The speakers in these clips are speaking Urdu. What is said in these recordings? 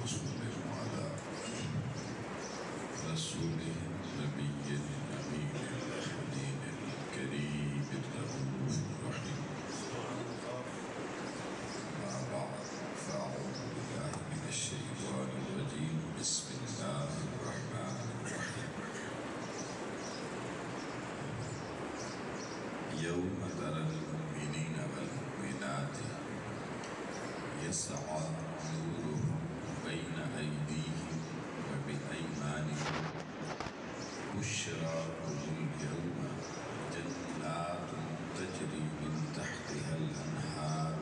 وصل على رسوله النبي الأمين الحنين الكريم الرؤوف الرحيم. أما بعد فأعوذ بالله من الشيطان الرجيم. بسم الله الرحمن الرحيم. يوم ترى المؤمنين والمؤمنات يسعى نورهم بين أيديهم وبأيمانهم بشراكم اليوم جنات تجري من تحتها الأنهار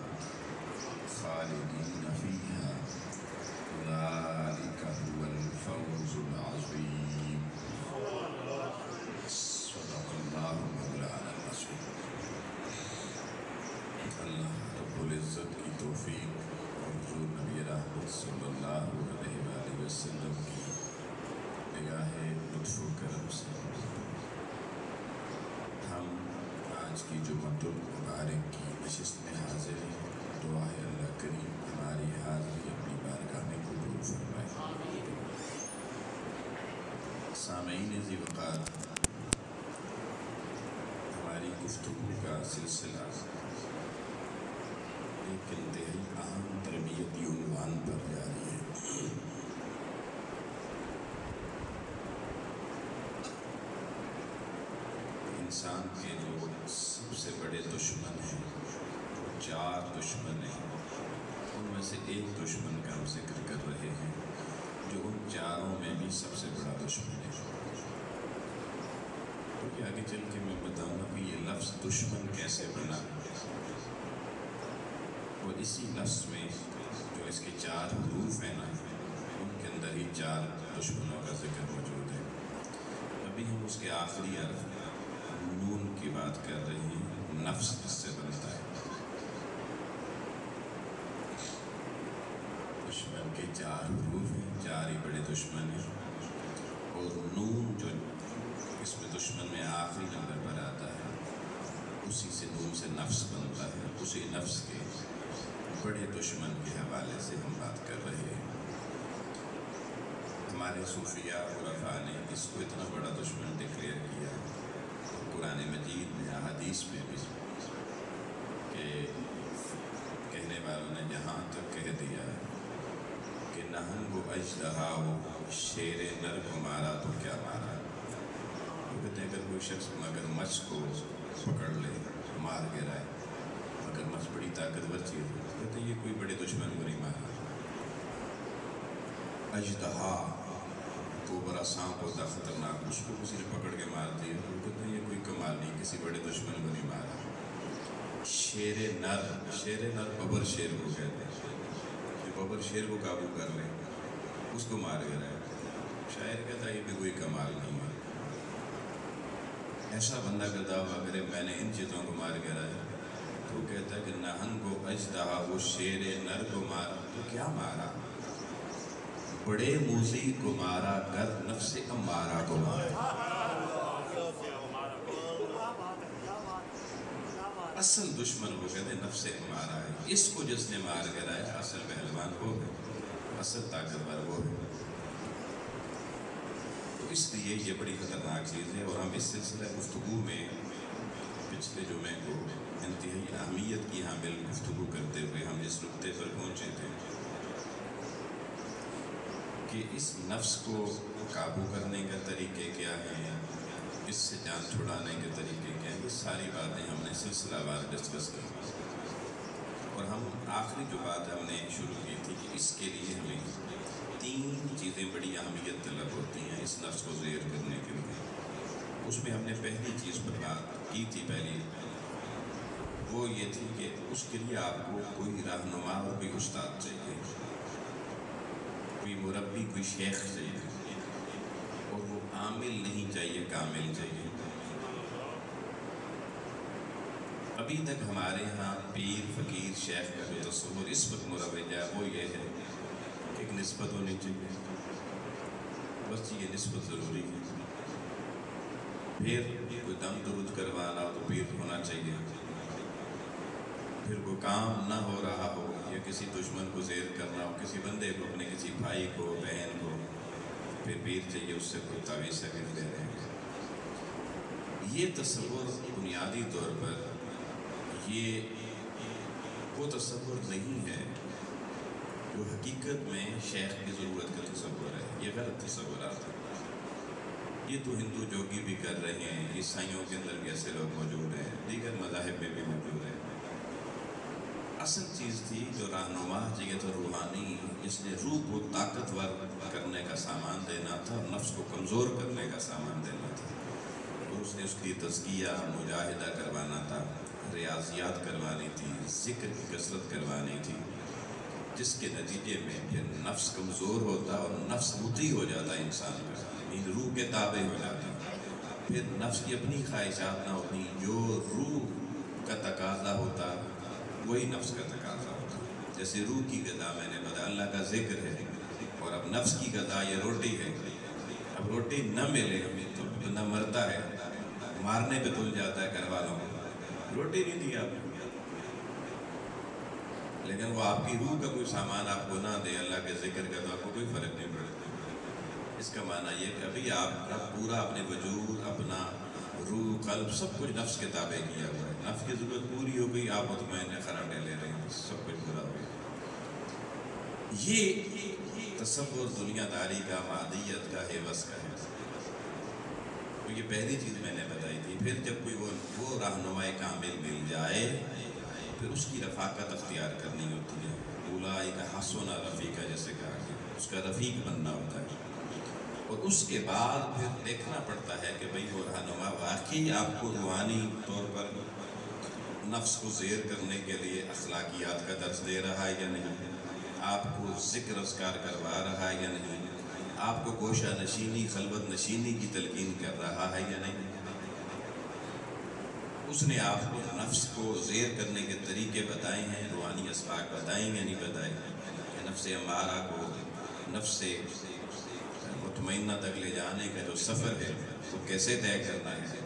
خالدين فيها ذلك هو الفوز العظيم. صدق الله مولانا العظيم. اللہ رب العزت کی توفیق اور حضور نبی رحمت صلی اللہ علیہ وآلہ وسلم کی نگاہ لطف و کرم سے ہم آج کی جمعۃ المبارک کی نشست میں حاضر ہیں. دعا ہے اللہ کریم ہماری حاضری اپنی بارگاہ میں قبول فرمائے. سامعین ذی وقار، ہماری گفتگو کا سلسلہ ایک انتہائی اہم تربیتی عنوان پر جاری ہے. انسان کے جو سب سے بڑے دشمن ہیں، چار دشمن ہیں، ان میں سے ایک دشمن کا ہم ذکر کر رہے ہیں جو ان چاروں میں بھی سب سے بڑا دشمن ہے. کیونکہ آگے چل کے میں بتاؤں گا کہ یہ لفظ دشمن کیسے بنا، اور اسی لفظ میں جو اس کے چار حروف ہیں نا، ان کے اندر ہی چار دشمنوں کا ذکر موجود ہے. ابھی ہم اس کے آخری حرف نون کی بات کر رہے ہیں. نفس جس سے بنتا ہے. دشمن کے چار حروف ہیں، چار ہی بڑے دشمن ہیں، اور نون جو اس میں دشمن میں آخری نمبر پر آتا ہے، اسی سے نون سے نفس بنتا ہے. اسی نفس کے بڑے دشمن کے حوالے سے ہم بات کر رہے ہیں. ہمارے صوفیاء عرفاء نے اس کو اتنا بڑا دشمن ڈکلیئر کیا قرآن مجید میں، احادیث میں بھی، کہ کہنے والوں نے یہاں تک کہہ دیا کہ نہنگ و اژدہا و شیر نر کو مارا تو کیا مارا. وہ کہتے ہیں اگر کوئی شخص مگرمچھ کو پکڑ لے، مار گرائے، مگرمچھ بڑی طاقتور چیز ہے، کہتے ہیں یہ کوئی بڑے دشمن کو نہیں مارا. اژدہا کو بڑا سانپ ہوتا خطرناک، اس کو کسی نے پکڑ کے مار دیا، وہ کہتے ہیں یہ کوئی کمال نہیں، کسی بڑے دشمن کو نہیں مارا. شیر نر، شیر نر ببر شیر کو کہتے ہیں، جو ببر شیر کو قابو کر لے اس کو مار گرائے. شاعر کہتا ہے یہ بھی کوئی کمال نہیں ہے. ایسا بندہ کا دعویٰ کرے میں نے ان چیزوں کو مار گرایا، تو وہ کہتا ہے کہ نہنگ و اژدہا وہ شیر نر کو مارا تو کیا مارا، بڑے موذی کو مارا گر نفس امارہ کو مارا. اصل دشمن وہ کہتے ہیں نفس امارہ ہے. اس کو جس نے مار گرایا اصل پہلوان وہ ہے، اصل طاقتور وہ ہے. تو اس لیے یہ بڑی خطرناک چیز ہے. اور ہم اس سلسلہ گفتگو میں پچھلے جمعے کو انتہائی اہمیت کی حامل گفتگو کرتے ہوئے ہم اس نقطے پر پہنچے تھے کہ اس نفس کو قابو کرنے کا طریقے کیا ہیں، اس سے جان چھڑانے کے طریقے کیا ہیں. یہ ساری باتیں ہم نے سلسلہ وار ڈسکس کی. اور ہم آخری جو بات ہم نے شروع کی تھی کہ اس کے لیے ہمیں تین چیزیں بڑی اہمیت طلب ہوتی ہیں اس نفس کو زیر کرنے کے لیے. اس میں ہم نے پہلی چیز پر بات کی تھی، پہلی وہ یہ تھی کہ اس کے لیے آپ کو کوئی رہنما اور کوئی استاد چاہیے، کوئی مربی، کوئی شیخ چاہیے، اور وہ عامل نہیں چاہیے، کامل چاہیے. ابھی تک ہمارے ہاں پیر، فقیر، شیخ کا جو تصور اس وقت مروج ہے وہ یہ ہے کہ ایک نسبت ہونی چاہیے، بس یہ نسبت ضروری ہے. پھر کوئی دم درود کروانا تو پیر ہونا چاہیے، پھر کوئی کام نہ ہو رہا ہو یا کسی دشمن کو زیر کرنا ہو، کسی بندے کو، اپنے کسی بھائی کو، بہن کو پھر پیر چاہیے اس سے کوئی تعویذ دے رہے ہیں۔ یہ تصور بنیادی طور پر یہ وہ تصور نہیں ہے جو حقیقت میں شیخ کی ضرورت کا تصور ہے، یہ غلط تصورات ہیں۔ یہ تو ہندو جوگی بھی کر رہے ہیں، عیسائیوں کے اندر بھی ایسے لوگ موجود ہیں، دیگر مذاہب میں بھی موجود ہیں۔ اصل چیز تھی جو رہنما چاہیے تھا روحانی، جس نے روح کو طاقتور کرنے کا سامان دینا تھا، نفس کو کمزور کرنے کا سامان دینا تھا، اور اس نے اس کی تزکیہ مجاہدہ کروانا تھا، ریاضیات کروانی تھی، ذکر کی کثرت کروانی تھی، جس کے نتیجے میں پھر نفس کمزور ہوتا اور نفس مطیع ہو جاتا انسان کا، روح کے تابع ہو جاتا، پھر نفس کی اپنی خواہشات نہ ہوتی، جو روح کا تقاضا ہوتا وہی نفس کا تقاضا ہوتا۔ جیسے روح کی غذا میں نے بتایا اللہ کا ذکر ہے، اور اب نفس کی غذا یہ روٹی ہے، اب روٹی نہ ملے تو بندہ مرتا ہے، مارنے پہ تل جاتا ہے گھر والوں کو، روٹی نہیں دی آپ نے، لیکن وہ آپ کی روح کا کوئی سامان آپ کو نہ دے اللہ کے ذکر کا، تو آپ کو کوئی فرق نہیں پڑتا۔ اس کا معنی یہ کہ ابھی آپ کا پورا اپنے وجود، اپنا روح، قلب، سب کچھ نفس کے تابع کیا ہوا ہے، نفس کی ضرورت پوری ہو گئی، آپ مطمئن خراٹے لے رہے ہیں، سب کچھ پورا ہو گیا۔ یہ تصور دنیا داری کا، مادیت کا، حوث کا ہے۔ تو یہ پہلی چیز میں نے بتائی تھی۔ پھر جب کوئی وہ رہنمائے کامل مل جائے، پھر اس کی رفاقت اختیار کرنی ہوتی ہے، اولئک حسن رفیقا جیسے کہا گیا، اس کا رفیق بننا ہوتا ہے، اور اس کے بعد پھر دیکھنا پڑتا ہے کہ بھئی وہ رہنما واقعی آپ کو روحانی طور پر نفس کو زیر کرنے کے لیے اخلاقیات کا درس دے رہا ہے یا نہیں، آپ کو ذکر اذکار کروا رہا ہے یا نہیں، آپ کو گوشہ نشینی، خلوت نشینی کی تلقین کر رہا ہے یا نہیں، اس نے آپ کو نفس کو زیر کرنے کے طریقے بتائے ہیں، روحانی اسباق بتائیں یا نہیں بتائے، کہ نفس امارہ کو نفس مطمئنہ تک لے جانے کا جو سفر ہے وہ کیسے طے کرنا ہے،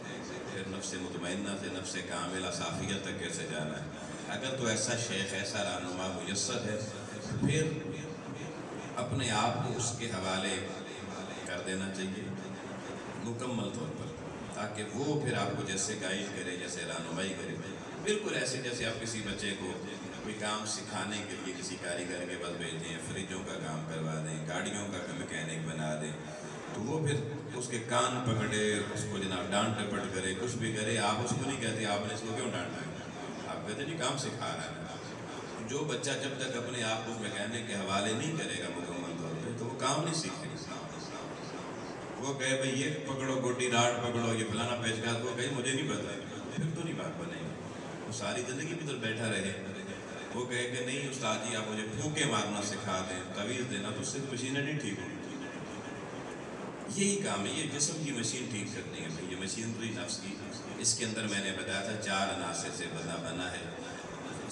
پھر نفس مطمئنہ سے نفس کاملہ صافیہ تک کیسے جانا ہے۔ اگر تو ایسا شیخ، ایسا رہنما میسر ہے، پھر اپنے آپ کو اس کے حوالے کر دینا چاہیے مکمل طور پر، تاکہ وہ پھر آپ کو جیسے گائیڈ کرے، جیسے رہنمائی کرے، بالکل ایسے جیسے آپ کسی بچے کو کوئی کام سکھانے کے لیے کسی کاریگر کے پاس بھیجیں، فریجوں کا کام کروا دیں، گاڑیوں کا میکینک بنا دیں، تو وہ پھر اس کے کان پکڑے، اس کو جناب ڈانٹ ڈپٹ کرے، کچھ بھی کرے، آپ اس کو نہیں کہتے آپ نے اس کو کیوں ڈانٹا ہے، آپ کہتے نہیں کام سکھا رہا ہے۔ جو بچہ جب تک اپنے آپ کو میکینک کے حوالے نہیں کرے گا مکمل طور پہ، تو وہ کام نہیں سیکھے گا۔ وہ کہے بھئی یہ پکڑو گوٹی، راڈ پکڑو، یہ فلانا پیچ کاس، وہ کہے مجھے نہیں پتا، پھر تو نہیں بات بنے گی۔ وہ ساری زندگی بھی تو بیٹھا رہے، وہ کہے کہ نہیں استاد جی آپ مجھے پھونکے مارنا سکھا دیں، تعویذ دینا، تو اس سے مشینیں نہیں ٹھیک ہوگی۔ یہی کام ہے، یہ جسم کی مشین ٹھیک کرنی ہے، یہ مشینری نفس کی، اس کے اندر میں نے بتایا تھا 4 عناصر سے بنا ہے،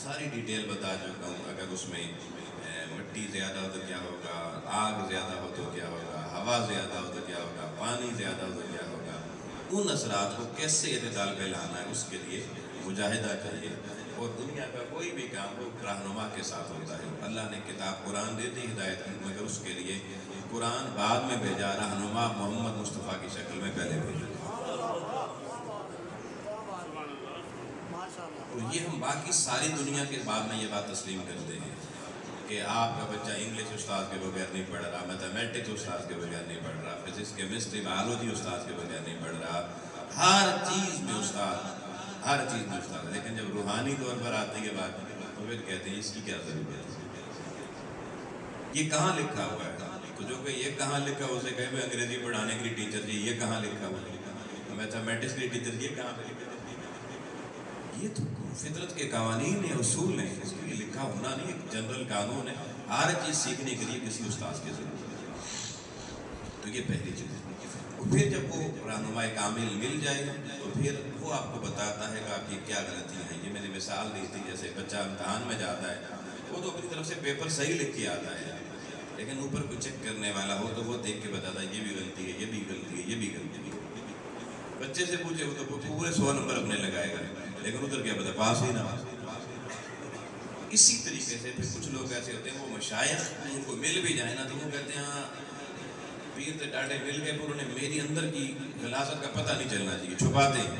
ساری ڈیٹیل بتا چکا ہوں۔ اگر اس میں مٹی زیادہ ہو تو کیا ہوگا، آگ زیادہ ہو تو کیا ہوگا، ہوا زیادہ ہو تو کیا ہوگا، پانی زیادہ ہو تو کیا ہوگا، ان اثرات کو کیسے اعتدال پہ لانا ہے، اس کے لیے مجاہدہ چاہیے۔ اور دنیا کا کوئی بھی کام وہ رہنما کے ساتھ ہوتا ہے۔ اللہ نے کتاب قرآن دے دی ہدایت کی، مگر اس کے لیے قرآن بعد میں بھیجا، رہنما محمد مصطفیٰ کی شکل میں پہلے بھیجا۔ تو یہ ہم باقی ساری دنیا کے بعد میں یہ بات تسلیم کرتے ہیں کہ آپ کا بچہ انگلش استاد کے بغیر نہیں پڑھ رہا، میتھمیٹکس استاد کے بغیر نہیں پڑھ رہا، فزکس کیمسٹری بایولوجی استاد کے بغیر نہیں پڑھ رہا، ہر چیز میں استاد، ہر چیز میں استاد۔ لیکن جب روحانی طور پر آتے کے بعد تو پھر کہتے ہیں اس کی کیا ضرورت ہے، یہ کہاں لکھا ہوا ہے؟ تو جو کہ یہ کہاں لکھا ہوا اسے کہے انگریزی پڑھانے کے لیے ٹیچر جی یہ کہاں لکھا ہوا ہے، میتھمیٹکس کے لیے ٹیچر یہ کہاں پہ لکھا ہے؟ یہ تو فطرت کے قوانین ہیں، اصول ہیں، اس کے لیے لکھا ہونا نہیں، ایک جنرل قانون ہے، ہر چیز سیکھنے کے لیے کسی استاذ کی ضرورت ہے۔ تو یہ پہلی چیز ہے۔ پھر جب وہ رہنمائے کامل مل جائے تو پھر وہ آپ کو بتاتا ہے کہ آپ کی کیا غلطیاں ہیں۔ یہ میں نے مثال دی تھی، جیسے بچہ امتحان میں جاتا ہے، وہ تو اپنی طرف سے پیپر صحیح لکھ کے آتا ہے، لیکن اوپر کوئی چیک کرنے والا ہو تو وہ دیکھ کے بتاتا ہے یہ بھی غلطی ہے، یہ بھی غلطی ہے، یہ بھی غلطی ہے۔ بچے سے پوچھے وہ تو پورے 100 نمبر اپنے لگائے گا، لیکن ادھر کیا پتا پاس ہی نہ ہو۔ اسی طریقے سے پھر کچھ لوگ ایسے ہوتے ہیں وہ مشائخ ان کو مل بھی جائیں نا تو وہ کہتے ہیں پیر سے ڈاٹے مل گئے پر انہیں میری اندر کی غلاظت کا پتہ نہیں چلنا چاہیے، چھپاتے ہیں،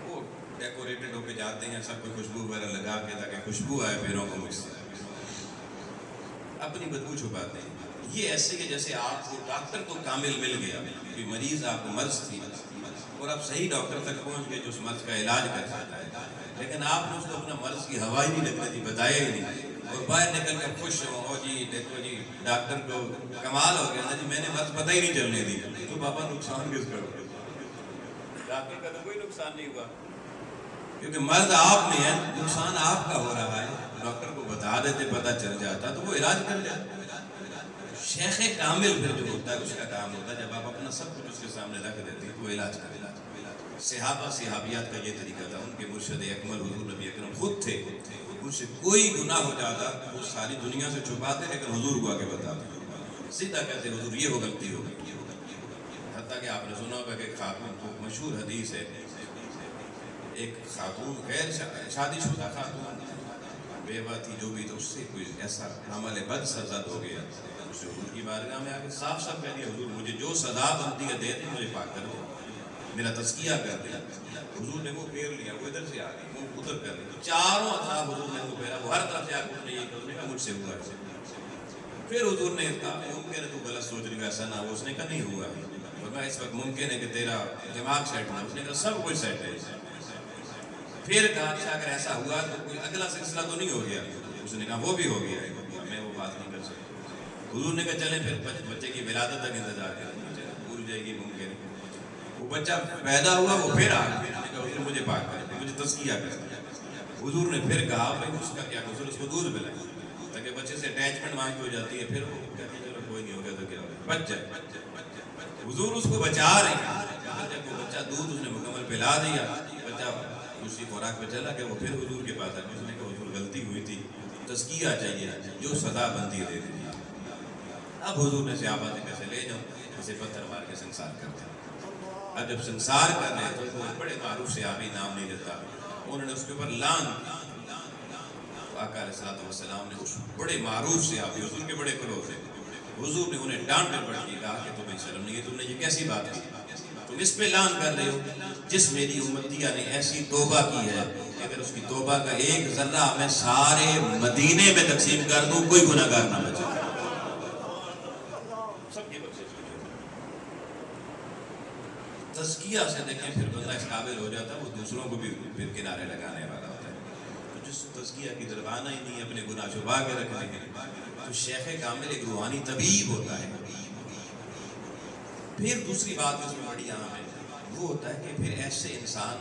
وہ ڈیکوریٹڈ ہو کے جاتے ہیں سب کو خوشبو وغیرہ لگا کے تاکہ خوشبو آئے پیروں کو مجھ سے، اپنی بدبو چھپاتے ہیں۔ یہ ایسے کہ جیسے آپ کو ڈاکٹر تو کامل مل گیا، کوئی مریض آپ کو مرض تھی اور آپ صحیح ڈاکٹر تک پہنچ گئے جو اس مرض کا علاج کر سکتا ہے، لیکن آپ نے اس کو اپنا مرض کی ہوا ہی نہیں لگنے دی، بتایا ہی نہیں، اور باہر نکل کر خوش ہو جی دیکھو جی ڈاکٹر کو کمال ہو گیا نا جی میں نے مرض پتہ ہی نہیں چلنے دی، تو بابا نقصان کس کا ہوا؟ ڈاکٹر کا تو کوئی نقصان نہیں ہوا کیونکہ مرض آپ میں ہے، نقصان آپ کا ہو رہا ہے، ڈاکٹر کو بتا دیتے پتہ چل جاتا تو وہ علاج کر جاتا۔ شیخ کامل پھر جو ہوتا ہے اس کا کام ہوتا ہے جب آپ اپنا سب کچھ اس کے سامنے رکھ دیتے ہیں تو وہ علاج کر دیتا۔ صحابہ صحابیات کا یہ طریقہ تھا، ان کے مرشد اکمل حضور نبی اکرم خود تھے، ان سے کوئی گناہ ہو جاتا وہ ساری دنیا سے چھپاتے لیکن حضور کو آ کے بتاتے، سیدھا کہتے حضور یہ وہ غلطی ہو گئی۔ حتیٰ کہ آپ نے سنا ہوگا کہ خاتون کو مشہور حدیث ہے، ایک خاتون غیر شادی شدہ خاتون بیوہ تھی جو بھی، تو اس سے کوئی ایسا عمل بد سرزد ہو گیا، اس نے حضور کی بارگاہ میں آ کے صاف صاف کہہ دیا حضور مجھے جو سزا بنتی ہے دے دیں، مجھے پاک کر دیں، میرا تزکیہ کر دیں۔ حضور نے وہ پھیر لیا، وہ ادھر سے آ گئی، وہ ادھر کر لیا، چاروں اطراف حضور نے وہ پھیرا، وہ ہر طرف سے آ کے یہ کرنے کا مجھ سے ہوا ہے۔ پھر حضور نے کہا ممکن ہے تو غلط سوچ رہی ایسا نہ ہو، اس نے کہا نہیں ہوا، ورنہ اس وقت ممکن ہے کہ تیرا دماغ سیٹ نہ، اس نے کہا سب کچھ سیٹ ہے۔ پھر کہا اچھا اگر ایسا ہوا تو کوئی اگلا سلسلہ تو نہیں ہو گیا؟ اس نے کہا وہ بھی ہو گیا ہے، میں وہ بات نہیں کر سکتا۔ حضور نے کہا چلیں پھر بچے کی ولادت تک انتظار کریں، پور جائے گی ممکن ہے۔ وہ بچہ پیدا ہوا، وہ پھر آ گیا، حضور مجھے پاک کر دیں، مجھے تزکیہ کر دیں۔ حضور نے پھر کہا بھائی اس کا کیا قصور، اس کو دودھ پلائیں تاکہ بچے سے اٹیچمنٹ وہاں کی ہو جاتی ہے، پھر وہ کہتے ہیں چلو کوئی نہیں ہو گیا تو کیا ہو گیا، بچ جائے۔ حضور اس کو بچا رہے ہیں، جب وہ بچہ دودھ اس نے مکمل پلا دیا، بچہ دوسری خوراک پہ چلا کہ وہ پھر حضور کے پاس آئے، اس نے کہا حضور غلطی ہوئی تھی، تزکیہ چاہیے، جو سزا بنتی دے دی۔ اب حضور نے صحابہ سے کیسے لے جاؤ، اسے پتھر مار کے سنسار کر دیا۔ اب جب سنسار کر رہے تو بڑے معروف صحابی نام نہیں لیتا، انہوں نے اس کے اوپر لان کی، آقا علیہ الصلوۃ والسلام نے اس بڑے معروف صحابی حضور کے بڑے کلوز ہیں، حضور نے انہیں ڈانٹ پڑھ کے کہا کہ تمہیں شرم نہیں ہے، تم نے یہ کیسی بات کی، تم اس پہ لان کر رہے ہو جس میری امتیہ نے ایسی توبہ کی ہے کہ اگر اس کی توبہ کا ایک ذرہ میں سارے مدینے میں تقسیم کر دوں کوئی گناہ گار نہ بچے۔ سب یہ بخشش تزکیہ سے دیکھیں پھر بندہ اس قابل ہو جاتا ہے، وہ دوسروں کو بھی پھر کنارے لگانے والا ہوتا ہے۔ تو جس تزکیہ کی طرف آنا ہی نہیں، اپنے گناہ چھپا کے رکھنے ہیں، تو شیخ کامل ایک روحانی طبیب ہوتا ہے۔ پھر دوسری بات اس میں بڑی اہم ہے، وہ ہوتا ہے کہ پھر ایسے انسان،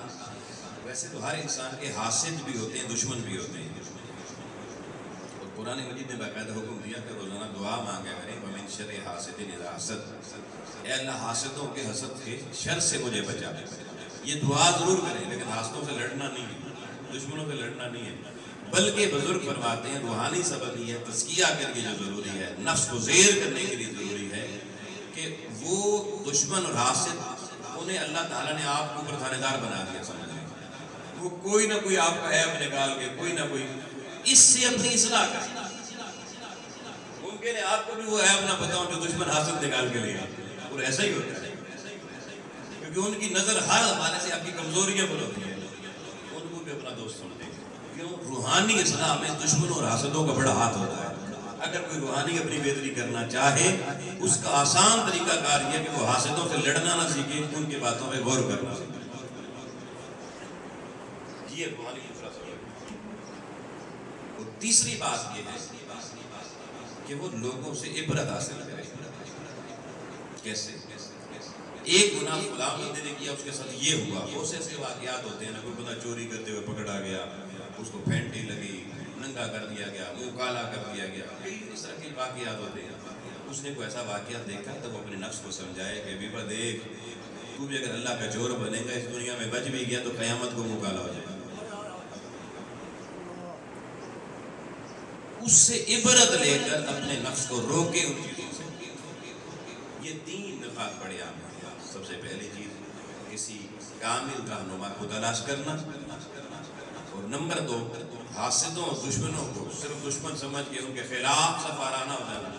ویسے تو ہر انسان کے حاسد بھی ہوتے ہیں، دشمن بھی ہوتے ہیں، اور قرآن مجید نے باقاعدہ حکم دیا کہ روزانہ دعا مانگا کریں وَمِن شَرِّ حَاسِدٍ إِذَا حَسَدَ، اے اللہ حاسدوں کے حسد کے شر سے مجھے بچا۔ یہ دعا ضرور کریں لیکن حاسدوں سے لڑنا نہیں ہے، دشمنوں سے لڑنا نہیں ہے، بلکہ بزرگ فرماتے ہیں روحانی سبب یہ ہے، تزکیہ کے لیے جو ضروری ہے، نفس کو زیر کرنے کے لیے ضروری ہے کہ وہ دشمن اور حاسد انہیں اللہ تعالیٰ نے آپ کو اوپر تھانے دار بنا دیا، سمجھ لیں وہ کوئی نہ کوئی آپ کا عیب نکال کے کوئی نہ کوئی اس سے اپنی اصلاح کریں۔ ممکن ہے آپ کو بھی وہ عیب نہ بتاؤں جو دشمن حاسد نکال کے لیا، اور ایسا ہی ہوتا ہے کیونکہ ان کی نظر ہر حوالے سے آپ کی کمزوریاں پر ہوتی ہیں، ان کو بھی اپنا دوست سمجھتے ہیں۔ کیوں؟ روحانی اصلاح میں دشمنوں اور حاسدوں کا بڑا ہاتھ ہوتا ہے۔ اگر کوئی روحانی اپنی بہتری کرنا چاہے اس کا آسان طریقہ کار یہ کہ وہ حاسدوں سے لڑنا نہ سیکھے، ان کی باتوں پہ غور کرنا سیکھے، یہ روحانی دوسرا سبب ہے۔ اور تیسری بات یہ ہے کہ وہ لوگوں سے عبرت حاصل کرے۔ کیسے؟ ایک گناہ فلاں بندے نے کیا، اس کے ساتھ یہ ہوا، بہت سے ایسے واقعات ہوتے ہیں نا، کوئی بندہ چوری کرتے ہوئے پکڑا گیا، اس کو پھینٹی لگی، ننگا کر دیا گیا، منہ کالا کر دیا گیا، کئی اس طرح کے واقعات ہوتے ہیں۔ اس نے کوئی ایسا واقعات دیکھا تو وہ اپنے نفس کو سمجھائے کہ بیبا دیکھ تو بھی اگر اللہ کا چور بنے گا، اس دنیا میں بچ بھی گیا تو قیامت کو منہ کالا ہو جائے گا۔ اس سے عبرت لے کر اپنے نفس کو روکے ان چیزوں سے۔ یہ تین نفات بڑے عام ہیں۔ سب سے پہلی چیز کسی کامل رہنما کو تلاش کرنا، اور نمبر 2 حاسدوں اور دشمنوں کو صرف دشمن سمجھ کے ان کے خلاف سفارانہ ہو جانا،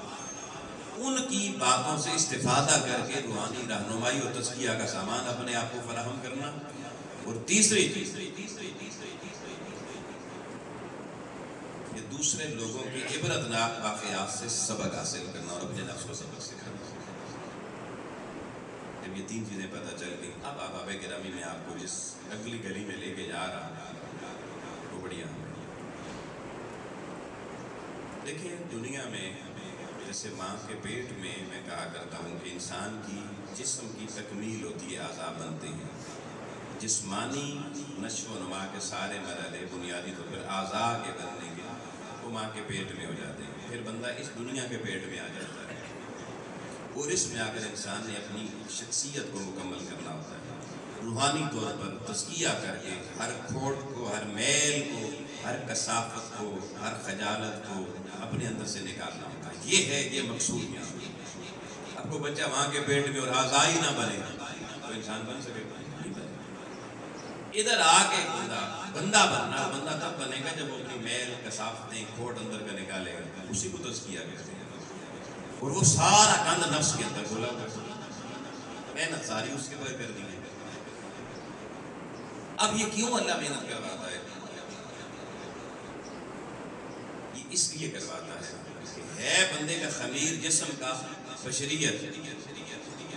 ان کی باتوں سے استفادہ کر کے روحانی رہنمائی اور تزکیہ کا سامان اپنے آپ کو فراہم کرنا، اور تیسری چیز یہ دوسرے لوگوں کی عبرتناک واقعات سے سبق حاصل کرنا اور اپنے نفس کو سبق سکھانا۔ جب یہ 3 چیزیں پتہ چل گئی، اب احباب گرامی میں آپ کو جس اگلی گلی میں لے کے جا رہا ہوں وہ بڑی اہم ہے۔ دیکھیں دنیا میں جیسے ماں کے پیٹ میں میں کہا کرتا ہوں کہ انسان کی جسم کی تکمیل ہوتی ہے، اعضاء بنتے ہیں، جسمانی نشو و نما کے سارے مرحلے بنیادی طور پر اعضاء کے بننے کے وہ ماں کے پیٹ میں ہو جاتے ہیں، پھر بندہ اس دنیا کے پیٹ میں آ جاتا ہے، اور اس میں آ کر انسان نے اپنی شخصیت کو مکمل کرنا ہوتا ہے، روحانی طور پر تزکیہ کر کے ہر کھوٹ کو، ہر میل کو، ہر کثافت کو، ہر خجالت کو اپنے اندر سے نکالنا ہوتا ہے۔ یہ مقصود یہاں۔ آپ کو بچہ وہاں کے پیٹ میں اور اعضاء ہی نہ بنے تو انسان بن سکے گا؟ ادھر آ کے بندہ بننا، بندہ تب بنے گا جب وہ اپنی میل کثافتیں کھوٹ اندر کا نکالے گا، اسی کو تزکیہ کہتے ہیں، اور وہ سارا گند نفس کے اندر کھلا ہوا، محنت ساری اس کے اوپر کر دی ہے۔ اب یہ کیوں اللہ محنت کرواتا ہے؟ یہ اس لیے کرواتا ہے کہ ہے بندے کا خمیر جسم کا بشریت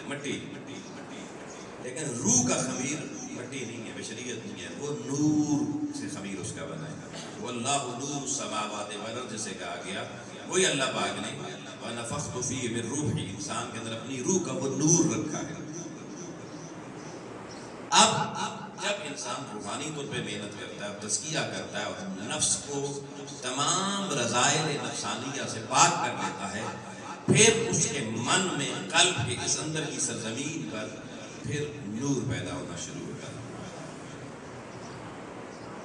مٹی، لیکن روح کا خمیر مٹی نہیں ہے، بشریت نہیں ہے، وہ نور سے خمیر اس کا بنا ہے۔ واللہ نور السماوات والارض جسے کہا گیا، وہی اللہ پاک نے وَنَفَخْتُ فِيهِ مِن رُوحِي، انسان کے اندر اپنی روح کا وہ نور رکھا ہے۔ اب جب انسان روحانی طور پہ محنت کرتا ہے، تزکیہ کرتا ہے اور نفس کو تمام رذائل نفسانیہ سے پاک کر لیتا ہے، پھر اس کے من میں، قلب کے اس اندر کی سرزمین پر پھر نور پیدا ہونا شروع ہوتا ہے۔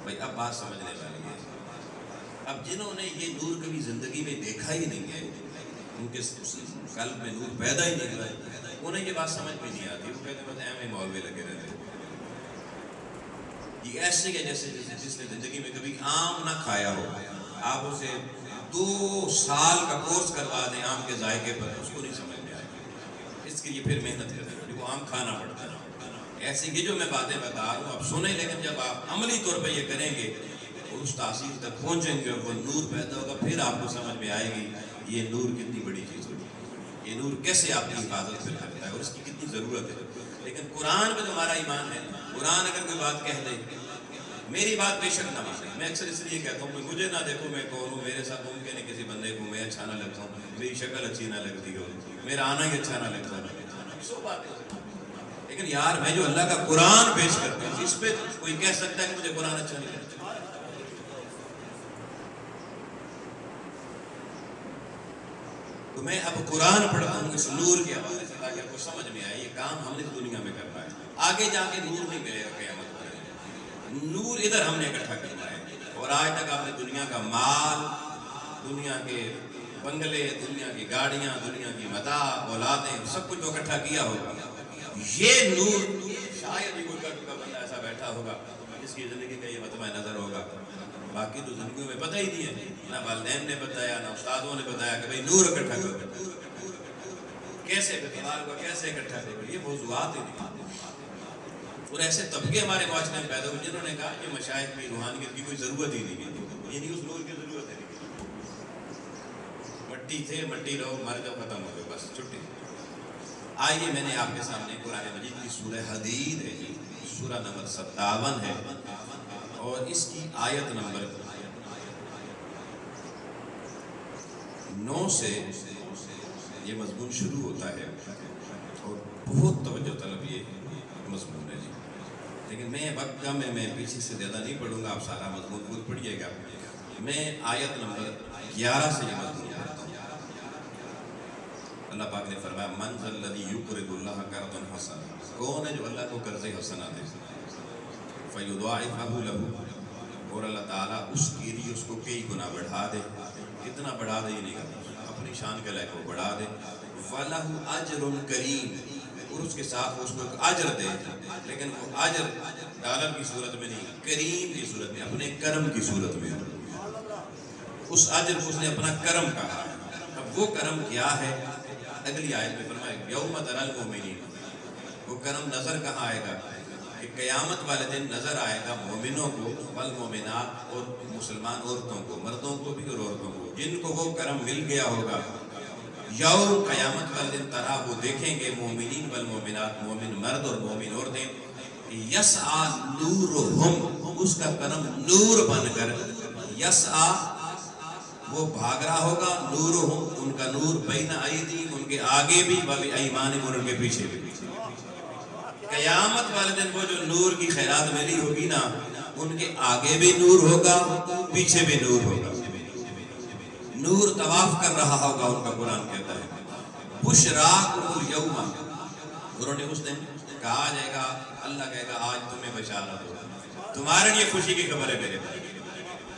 بھائی اب بات سمجھنے والی ہے۔ اب جنہوں نے یہ نور کبھی زندگی میں دیکھا ہی نہیں ہے، ان کے قلب میں نور پیدا ہی نہیں ہوا ہے، انہیں یہ بات سمجھ بھی نہیں آتی، وہ کہتے ہیں بس ایم مولوی لگے رہتے ہیں۔ یہ ایسے ہے جیسے جس نے زندگی میں کبھی آم نہ کھایا ہو، آپ اسے 2 سال کا کورس کروا دیں آم کے ذائقے پر، اس کو نہیں سمجھ میں آئے گا، اس کے لیے پھر محنت کریں، وہ آم کھانا پڑتا ہے۔ ایسے یہ جو میں باتیں بتا رہا ہوں آپ سنیں، لیکن جب آپ عملی طور پہ یہ کریں گے اس تاثیر تک پہنچیں گے اور وہ نور پیدا ہوگا، پھر آپ کو سمجھ میں آئے گی یہ نور کتنی بڑی چیز ہوگی، یہ نور کیسے آپ کی حفاظت پھر کرتا ہے اور اس کی کتنی ضرورت ہے۔ لیکن قرآن پہ ہمارا ایمان ہے، قرآن اگر کوئی بات کہہ دے، میری بات بے شک نہ مانے، میں اکثر اس لیے کہتا ہوں کہ مجھے نہ دیکھو میں کون ہوں، میرے ساتھ ممکن ہے کسی بندے کو میں اچھا نہ لگتا ہوں، میری شکل اچھی نہ لگتی ہو، میرا آنا ہی اچھا نہ لگتا ہو، سو باتیں، لیکن یار میں جو اللہ کا قرآن پیش کرتا ہوں اس پہ کوئی کہہ سکتا ہے کہ مجھے قرآن اچھا نہیں لگتا؟ تو میں اب قرآن پڑھتا ہوں اس نور کے حوالے سے تاکہ آپ کو سمجھ میں آئے یہ کام ہم نے دنیا میں کرنا ہے، آگے جا کے نور نہیں ملے گا قیامت میں، نور ادھر ہم نے اکٹھا کرنا ہے۔ اور آج تک آپ نے دنیا کا مال، دنیا کے بنگلے، دنیا کی گاڑیاں، دنیا کی متاع، اولادیں، سب کچھ جو اکٹھا کیا ہوگا، یہ نور شاید ہی کوئی کا بندہ ایسا بیٹھا ہوگا جس کی زندگی کا یہ مطمع نظر ہوگا، باقی تو زندگیوں میں پتہ ہی نہیں ہے، نہ والدین نے بتایا، نہ استادوں نے بتایا کہ بھئی نور اکٹھا کرو، کیسے بتوار کو کیسے اکٹھا کرو، یہ موضوعات ہی نہیں۔ اور ایسے طبقے ہمارے معاشرے میں پیدا ہوئے جنہوں نے کہا کہ مشائخ کی روحانیت کی کوئی ضرورت ہی نہیں ہے، یہ نہیں اس نور کی ضرورت ہے، مٹی تھے مٹی رہو، مر جاؤ ختم ہو گئے بس چھٹی۔ آئیے میں نے آپ کے سامنے قرآن مجید کی سورہ حدید ہے جی، سورہ نمبر 57 ہے اور اس کی آیت نمبر 9 سے یہ مضمون شروع ہوتا ہے اور بہت توجہ طلب یہ مضمون ہے جی، لیکن میں وقت کا میں پیچھے سے زیادہ نہیں پڑھوں گا، آپ سارا مضمون خود پڑھیے گا۔ میں آیت نمبر 11 سے یہ مضمون پڑھتا ہوں۔ اللہ پاک نے فرمایا من ذا الذی یقرض اللہ قرضا حسنا، کون ہے جو اللہ کو قرض حسنا دے، فیضاعفہ لہ، اور اللہ تعالیٰ اس کے لیے اس کو کئی گنا بڑھا دے، کتنا بڑھا دے یہ نہیں کہتا، اپنی شان کے لائق کو بڑھا دے، وَلَهُ أَجْرٌ كَرِيمٌ، اور اس کے ساتھ اس کو اجر دے، لیکن وہ اجر ڈالر کی صورت میں نہیں، کریم کی صورت میں، اپنے کرم کی صورت میں، اس اجر کو اس نے اپنا کرم کہا ہے۔ اب وہ کرم کیا ہے؟ اگلی آیت میں فرمایا یوم تری المؤمنین، وہ کرم نظر کہاں آئے گا کہ قیامت والے دن نظر آئے گا مومنوں کو، والمومنات، اور مسلمان عورتوں کو، مردوں کو بھی اور عورتوں کو، جن کو وہ کرم مل گیا ہوگا، یوم قیامت والے دن طرح وہ دیکھیں گے مومنین والمومنات، مومن مرد اور مومن عورتیں، یسعی نورہم، اس کا کرم نور بن کر، یسعی وہ بھاگ رہا ہوگا، نورہم ان کا نور، بین ایدیہم ان کے آگے بھی، وبایمانہم ان کے پیچھے بھی۔ قیامت والے دن وہ جو نور کی خیرات ملی ہوگی نا، ان کے آگے بھی نور ہوگا، پیچھے بھی نور ہوگا، نور طواف کر رہا ہوگا ان کا، قرآن کہتا ہے بشراکم الیوم، انہوں نے اس دن کہا جائے گا، اللہ کہے گا آج تمہیں بشارت ہو، تمہارے لیے خوشی کی خبر ہے میرے پاس۔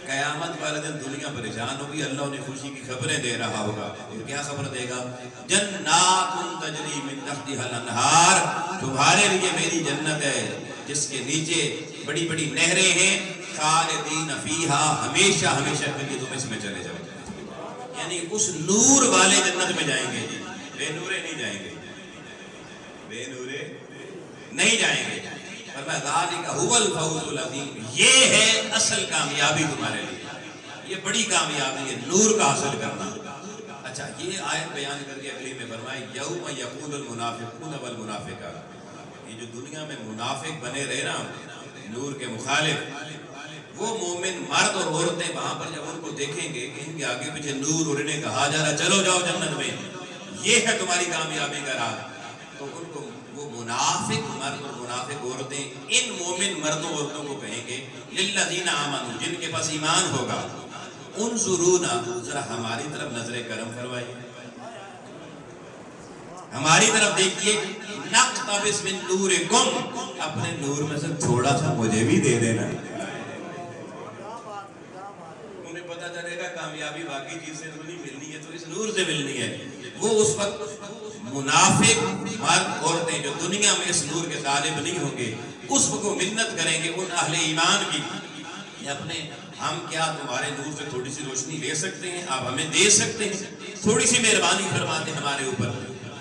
قیامت والے دن دنیا پریشان ہوگی، اللہ انہیں خوشی کی خبریں دے رہا ہوگا، اور کیا خبر دے گا؟ جنات تجری من تحتها الانہار، تمہارے لیے میری جنت ہے جس کے نیچے بڑی بڑی نہریں ہیں، خالدین فیہا، ہمیشہ ہمیشہ کے لیے تم اس میں چلے جاؤ، یعنی اس نور والے جنت میں جائیں گے، بے نورے نہیں جائیں گے، بے نورے نہیں جائیں گے۔ فرمایا ذالک هو الفوز العظیم، یہ ہے اصل کامیابی تمہارے لیے، یہ بڑی کامیابی ہے نور کا حاصل کرنا۔ اچھا یہ آیت بیان کر کے اگلی میں فرمایا یوم یقول المنافقون والمنافقات، یہ جو دنیا میں منافق بنے رہے نا نور کے مخالف، وہ مومن مرد اور عورتیں وہاں پر جب ان کو دیکھیں گے کہ ان کے آگے پیچھے نور، اور انہیں کہا جا رہا چلو جاؤ جنت میں، یہ ہے تمہاری کامیابی کا راہ، تو ان کو وہ منافق مرد اور منافق عورتیں ان مومن مردوں عورتوں کو کہیں گے للذین آمنوا، جن کے پاس ایمان ہوگا، انظرونا، ذرا ہماری طرف نظر کرم فرمائیے، ہماری طرف دیکھیے، نقتبس من نورکم، اپنے نور میں سے تھوڑا سا مجھے بھی دے دینا، انہیں پتا چلے گا کامیابی باقی چیز سے تو نہیں ملنی ہے، تو اس نور سے ملنی ہے۔ وہ اس وقت منافق مرد عورتیں جو دنیا میں اس نور کے طالب نہیں ہوں گے، اس کو منت کریں گے ان اہل ایمان کی، یہ اپنے ہم کیا تمہارے نور سے تھوڑی سی روشنی لے سکتے ہیں، آپ ہمیں دے سکتے ہیں، تھوڑی سی مہربانی فرماتے ہیں ہمارے اوپر۔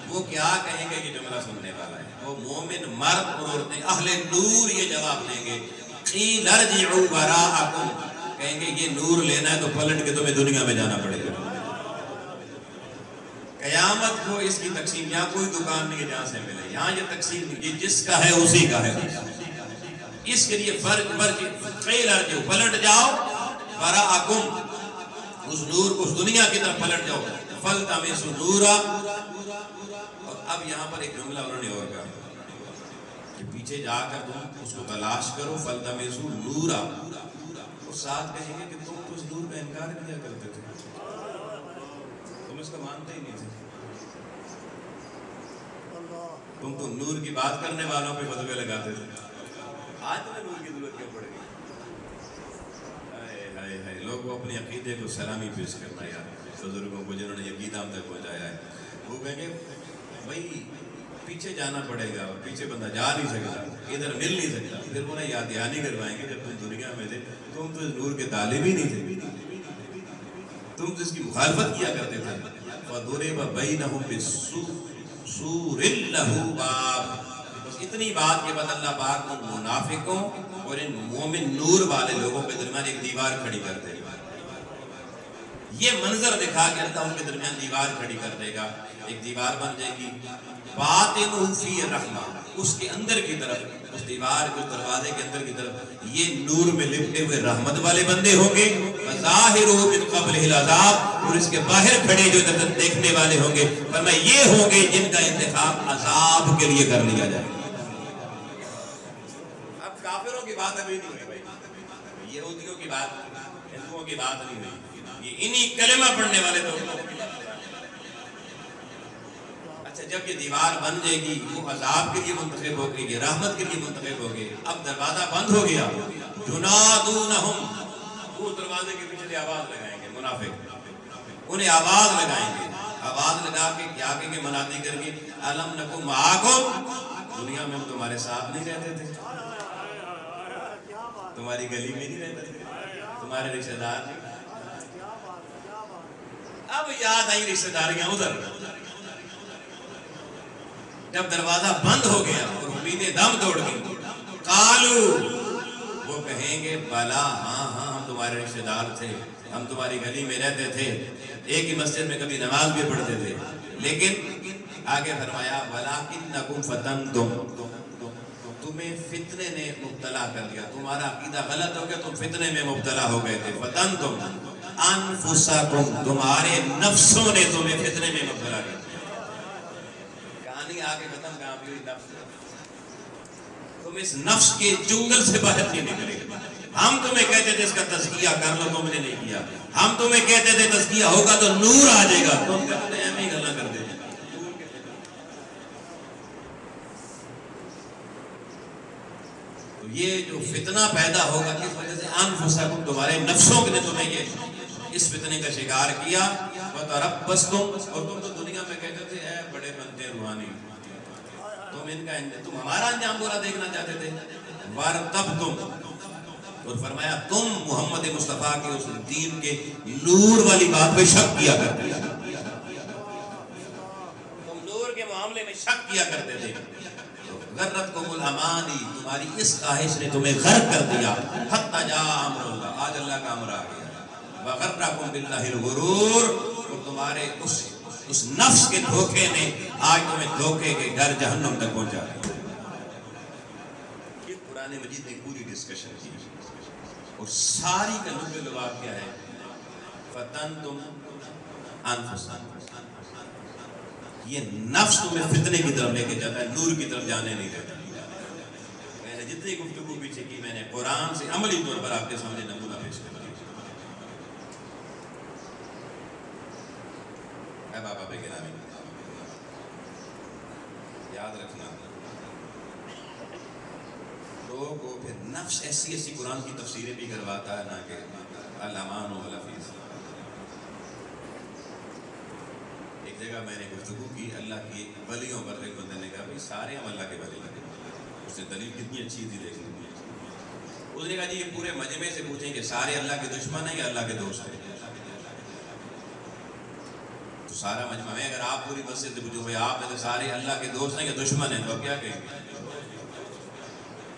وہ کیا کہیں گے؟ یہ جملہ سننے والا ہے، وہ مومن مرد اور عورتیں اہل نور یہ جواب دیں گے قیل ارجعوا وراءکم، کہیں گے یہ نور لینا ہے تو پلٹ کے تمہیں دنیا میں جانا پڑے گا۔ قیامت کو اس کی تقسیم، یہاں کوئی دکان نہیں ہے جہاں سے ملے، یہاں یہ تقسیم یہ جس کا ہے اسی کا ہے، اس کے لیے فرق قیل ارجعوا، پلٹ جاؤ، وراءکم، اس نور کو اس دنیا کی طرف پلٹ جاؤ، فالتمسوا نورا، اور اب یہاں پر ایک جملہ انہوں نے اور کہا کہ پیچھے جا کر تم اس کو تلاش کرو، فالتمسوا نورا، اور ساتھ کہیں گے کہ تم تو اس نور کا انکار کیا کرتے تھے، تم اس کا مانتے ہی نہیں تھے، تم تو نور کی بات کرنے والوں پہ فتوے لگاتے تھے، آج تمہیں نور کی ضرورت کیوں پڑے گی؟ ہائے ہائے، لوگوں اپنے عقیدے کو سلامی پیش کرنا یار، بزرگوں کو جنہوں نے عقیدہ ہم تک پہنچایا ہے، وہ کہیں گے بھائی پیچھے جانا پڑے گا، اور پیچھے بندہ جا نہیں سکتا، ادھر مل نہیں سکتا، پھر انہیں یاد دہانی کروائیں گے جب تم دنیا میں تھے تم تو اس نور کے طالب ہی نہیں تھے، تم تو اس کی مخالفت کیا کرتے تھے۔ فَضُرِبَ بَيْنَهُمْ بِسُورٍ لَهُ بَابٌ، بس اتنی بات کے بعد اللہ پاک ان منافقوں اور ان مومن نور والے لوگوں کے درمیان ایک دیوار کھڑی کر دے گا، یہ منظر دکھا کے اللہ ان کے درمیان دیوار کھڑی کر دے گا، ایک دیوار بن جائے گی، باطنُ فِي رحمہ، اس کے اندر کی طرف، اس دیوار کے دروازے کے اندر کی طرف یہ نور میں لپٹے ہوئے رحمت والے بندے ہوں گے، وَظَاهِرُهُ مِنْ قَبْلِهِ الْعَذَابُ، اور اس کے باہر کھڑے جو دیکھنے والے ہوں گے، فرمایا یہ ہوں گے جن کا انتخاب عذاب کے لیے کر لیا جائے۔ اب کافروں کی بات ابھی نہیں ہوئی، یہودیوں کی بات، ہندوؤں کی بات نہیں ہوئی، یہ انہی کلمہ پڑھنے والے لوگ۔ اچھا جب یہ دیوار بن جائے گی، وہ عذاب کے لیے منتخب ہو گئی، رحمت کے لیے منتخب ہو گئی، اب دروازہ بند ہو گیا، يُنَادُونَهُمْ، وہ دروازے کے پیچھے آواز لگائیں گے، منافق انہیں آواز لگائیں گے، آواز لگا کے کیا کہ منادی کر کے الم نکو معاکم، دنیا میں ہم تمہارے ساتھ نہیں رہتے تھے، تمہاری گلی میں نہیں رہتے تھے، تمہارے رشتہ دار نہیں. اب یاد آئی رشتہ داریاں ادھر. جب دروازہ بند ہو گیا اور امیدیں دم توڑ گئی، قالو، وہ کہیں گے بلا، ہاں ہاں ہم تمہارے رشتہ دار تھے، ہم تمہاری گلی میں رہتے تھے، ایک ہی مسجد میں کبھی نماز بھی پڑھتے تھے، لیکن آگے فرمایا وَلَٰكِنَّكُمْ فَتَنْتُمْ، تمہیں فتنے نے مبتلا کر دیا، تمہارا عقیدہ غلط ہو گیا، تم فتنے میں مبتلا ہو گئے تھے. فَتَنْتُمْ أَنفُسَكُمْ، تمہارے نفسوں نے تمہیں فتنے میں مبتلا کر دیا. کہانی آگے ختم کہاں بھی ہوئی؟ نفس. تم اس نفس کے جنگل سے باہر نہیں نکلے. ہم تمہیں کہتے تھے اس کا تزکیہ کر لو، تم نے نہیں کیا. ہم تمہیں کہتے تھے تزکیہ ہوگا تو نور آ جائے گا، تم کہتے تھے ایم ہی گلا کر دے. تو یہ جو فتنہ پیدا ہوگا کس وجہ سے؟ انفسکم، تمہارے نفسوں نے تمہیں یہ اس فتنے کا شکار کیا. وتربصتم، اور تم تو دنیا میں کہتے تھے اے بڑے بنتے روحانی، تم ہمارا انجام برا دیکھنا چاہتے تھے. وارتبتم، اور فرمایا تم محمد مصطفیٰ کے اس دین کے نور والی بات پہ شک کیا کرتے تھے، تم نور کے معاملے میں شک کیا کرتے تھے. غرتکم الامانی، تمہاری اس خواہش نے تمہیں غرق کر دیا. حتی جاء امر اللہ، آج اللہ کا امر آ گیا. وغرکم باللہ الغرور، اور تمہارے اس نفس کے دھوکے نے آج تمہیں دھوکے کے گھر جہنم تک پہنچا دیا. یہ قرآن مجید نے پوری ڈسکشن کی اور ساری کا لب لباب کیا ہے؟ فتنتم انفسکم. یہ نفس تمہیں فتنے کی طرف لے کے جاتا ہے، نور کی طرف جانے نہیں دیتا. میں نے جتنی گفتگو پیچھے کی، میں نے قرآن سے عملی طور پر آپ کے سامنے نمونہ پیش کر دیا. اے بابا بے گرامی، یاد رکھنا لوگوں کو پھر نفس ایسی قرآن کی تفسیریں بھی کرواتا ہے نا کہ الامان و الافیز. ایک جگہ میں نے گفتگو کی اللہ کی ولیوں پر، ایک بندے نے کہا بھائی سارے ہم اللہ کے ولی لگے. اس نے دلیل کتنی اچھی تھی دیکھ لی. اس نے کہا جی یہ پورے مجمع سے پوچھیں کہ سارے اللہ کے دشمن ہیں یا اللہ کے دوست ہیں؟ تو سارا مجمع میں اگر آپ پوری مسجد سے پوچھو بھائی آپ میں تو سارے اللہ کے دوست ہیں یا دشمن ہیں، تو آپ کیا کہیں گے؟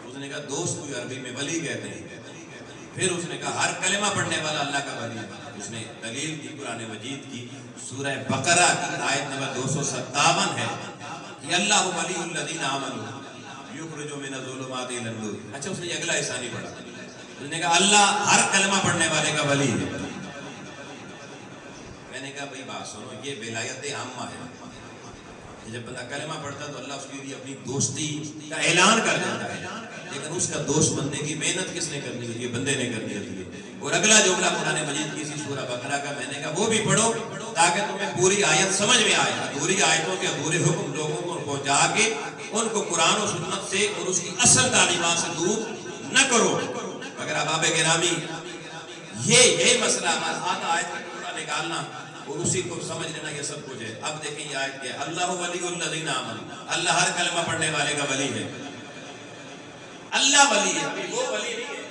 اس نے کہا دوست کو عربی میں ولی کہتے ہیں. پھر اس نے کہا ہر کلمہ پڑھنے والا اللہ کا ولی ہے. اس نے دلیل کی قرآن مجید کی سورہ بقرہ کی آیت نمبر 257 ہے کہ اللہ ولی الذین آمنوا یخرجون من الظلمات الی النور. اچھا اس نے اگلا حصہ نہیں پڑھا. اس نے کہا اللہ ہر کلمہ پڑھنے والے کا ولی ہے. میں نے کہا بھائی بات سنو، یہ ولایت عامہ ہے. جب بندہ کلمہ پڑھتا ہے تو اللہ اس کے لیے اپنی دوستی کا اعلان کر دیتا ہے، لیکن اس کا دوست بننے کی محنت کس نے کرنی ہوتی ہے؟ بندے نے کرنی ہوتی ہے. اور اگلا جملہ قرآن مجید کی اسی سورہ بقرہ کا میں نے کہا وہ بھی پڑھو تاکہ تمہیں پوری آیت سمجھ میں آئے. ادھوری آیتوں کے ادھورے حکم لوگوں کو پہنچا کے ان کو قرآن و سنت سے اور اس کی اصل تعلیمات سے دور نہ کرو. اگر احباب گرامی یہ مسئلہ آدھا آیت کا ٹکڑا نکالنا اور اسی کو سمجھ لینا یہ سب کچھ ہے. اب دیکھیں یہ آیت کیا ہے، اللہ ولی الذین آمنوا، اللہ ہر کلمہ پڑھنے والے کا ولی ہے. اللہ ولی ہے، وہ ولی نہیں ہے.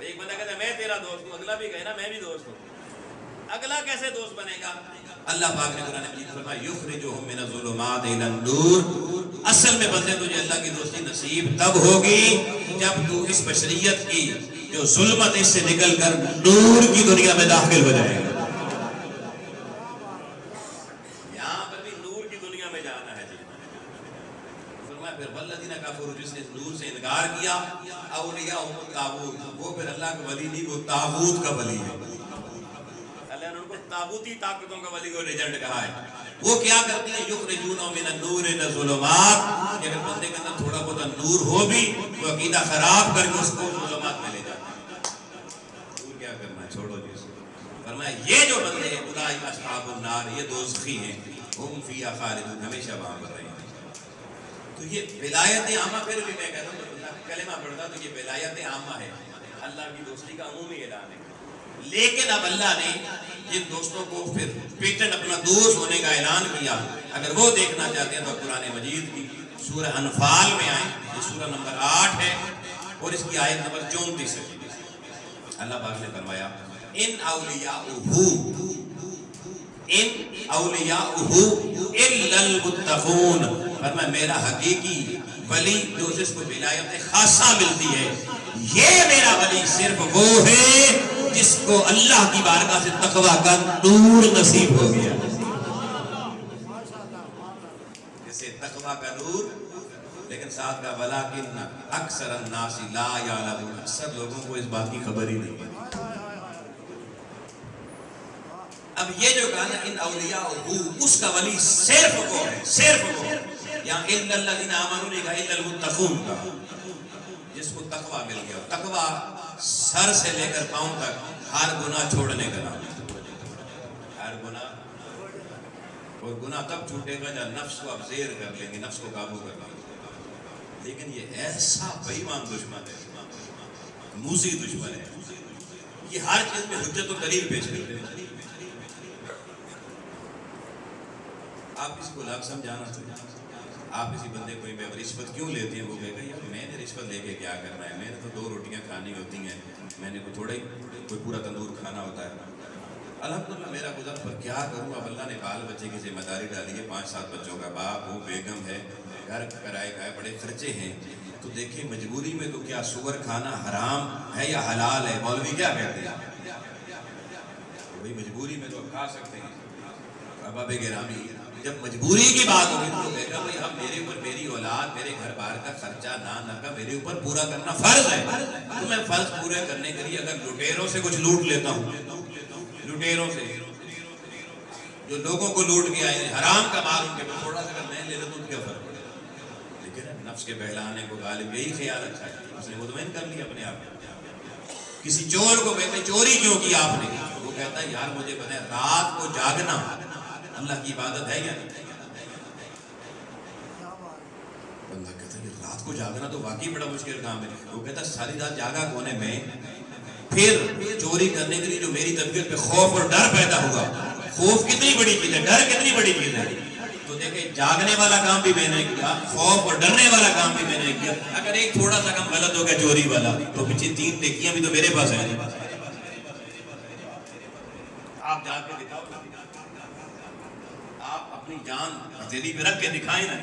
ایک بندہ کہتا ہے میں تیرا دوست ہوں، اگلا بھی کہے نا میں بھی دوست ہوں. اگلا کیسے دوست بنے گا؟ اللہ پاک نے قرآن مجید فرمایا یخرجہم من الظلمات الی النور. اصل میں بندے تجھے اللہ کی دوستی نصیب تب ہوگی جب تو اس بشریت کی جو ظلمت اس سے نکل کر نور کی دنیا میں داخل ہو جائے گا. یہاں پر بھی نور کی دنیا میں جانا ہے. جی فرمایا پھر والذین کفروا، جس نے نور سے انکار کیا، اولیاءہم الطاغوت، وہ پھر اللہ کا ولی نہیں، وہ طاغوت کا ولی ہے. اللہ نے ان کو طاغوتی طاقتوں کا ولی اور ایجنٹ کہا ہے. وہ کیا کرتی ہیں؟ یخرجون من النور الی الظلمات. اگر بندے کے اندر تھوڑا بہت نور ہو بھی وہ عقیدہ خراب کر کے اس کو ظلمات میں لے جاتا ہے. نور کیا کرنا ہے، چھوڑو جی. فرمایا یہ جو بندے ہیں اولئک اصحاب النار، یہ دوزخی ہیں، ہم فیہا خالدون، ہمیشہ وہاں پر رہیں گے. تو یہ ولایت عامہ، پھر بھی میں کہتا ہوں جب اللہ کلمہ پڑھتا تو یہ ولایت عامہ ہے. اللہ کی دوستی کا عمومی اعلان ہے. لیکن اب اللہ نے جن دوستوں کو پھر پیٹنٹ اپنا دوست ہونے کا اعلان کیا، اگر وہ دیکھنا چاہتے ہیں تو قرآن مجید کی سورہ انفال میں آئیں، یہ سورہ نمبر 8 ہے اور اس کی آیت نمبر 34 ہے۔ اللہ پاک نے فرمایا ان اولیاؤہ الا المتقون، فرمایا میرا حقیقی ولی جو جس کو ولایت خاصہ ملتی ہے، یہ میرا ولی صرف وہ ہے جس کو اللہ کی بارگاہ سے تقوی کا نور نصیب ہو گیا، جسے تقوی کا نور، لیکن ساتھ کا ولیکن اکثر الناس لا یعلمون، اکثر لوگوں کو اس بات کی خبر ہی نہیں ہے۔ اب یہ جو کہا نا ان اولیاء اس کا ولی صرف وہ ہے، صرف وہ، یہاں الا الذین آمنوا لکھا الا المتقون کا، جس کو تقوی مل گیا۔ تقوی سر سے لے کر پاؤں تک ہر گناہ چھوڑنے کا نام ہے، ہر گناہ، اور گناہ تب چھوٹے گا جب نفس کو آپ زیر کر لیں گے، نفس کو قابو کر لیں گے۔ لیکن یہ ایسا بے ایمان دشمن ہے، موسی دشمن ہے، یہ ہر چیز میں حجت و دلیل پیش کرتے ہیں۔ آپ اس کو لاکھ سمجھانا چاہیے، آپ کسی بندے کو رشوت کیوں لیتے ہیں، وہ کہے گا یار میں نے رشوت لے کے کیا کرنا ہے، میں نے تو 2 روٹیاں کھانی ہوتی ہیں، میں نے کوئی تھوڑا ہی کوئی پورا تندور کھانا ہوتا ہے۔ الحمدللہ میرا گزر پر کیا کروں، اب اللہ نے بال بچے کی ذمہ داری ڈالی ہے، 5-7 بچوں کا باپ ہو، بیگم ہے، گھر کرائے کا ہے، بڑے خرچے ہیں، تو دیکھیں مجبوری میں تو کیا سور کھانا حرام ہے یا حلال ہے، مولوی کیا کہتے ہیں، وہی مجبوری میں تو کھا سکتے ہیں۔ احباب گرامی، جب مجبوری کی بات ہوگی تو کہے گا بھئی اب میرے اوپر میری اولاد، میرے گھر بار کا خرچہ نہ کا میرے اوپر پورا کرنا فرض ہے، تو میں فرض پورے کرنے کے لیے اگر لٹیروں سے کچھ لوٹ لیتا ہوں، لٹیروں سے جو لوگوں کو لوٹ کے آئے ہیں، حرام کا مال ان کے پاس تھوڑا سا اگر میں لے لیتا ہوں کیا فرق پڑے گا؟ لیکن نفس کے بہلانے کو غالب یہی خیال اچھا ہے، اس نے مطمئن کر لیا اپنے آپ۔ کسی چور کو کہتے چوری کیوں کی آپ نے، وہ کہتا ہے یار مجھے پتہ ہے رات کو جاگنا اللہ کی عبادت ہے یا نہیں؟ بندہ کہتا ہے رات کو جاگنا تو واقعی بڑا مشکل کام ہے، وہ کہتا ہے ساری رات جاگا کون ہے، میں، پھر چوری کرنے کے لیے جو میری طبیعت پہ خوف اور ڈر پیدا ہوگا، خوف کتنی بڑی چیز ہے، ڈر کتنی بڑی چیز ہے، تو دیکھیں جاگنے والا کام بھی میں نے کیا، خوف اور ڈرنے والا کام بھی میں نے کیا، اگر ایک تھوڑا سا کام غلط ہو گیا چوری والا تو پیچھے 3 نیکیاں بھی تو میرے پاس ہیں۔ آپ جا کے دکھاؤ، آپ اپنی جان ہتھیلی پہ رکھ کے دکھائیں نا،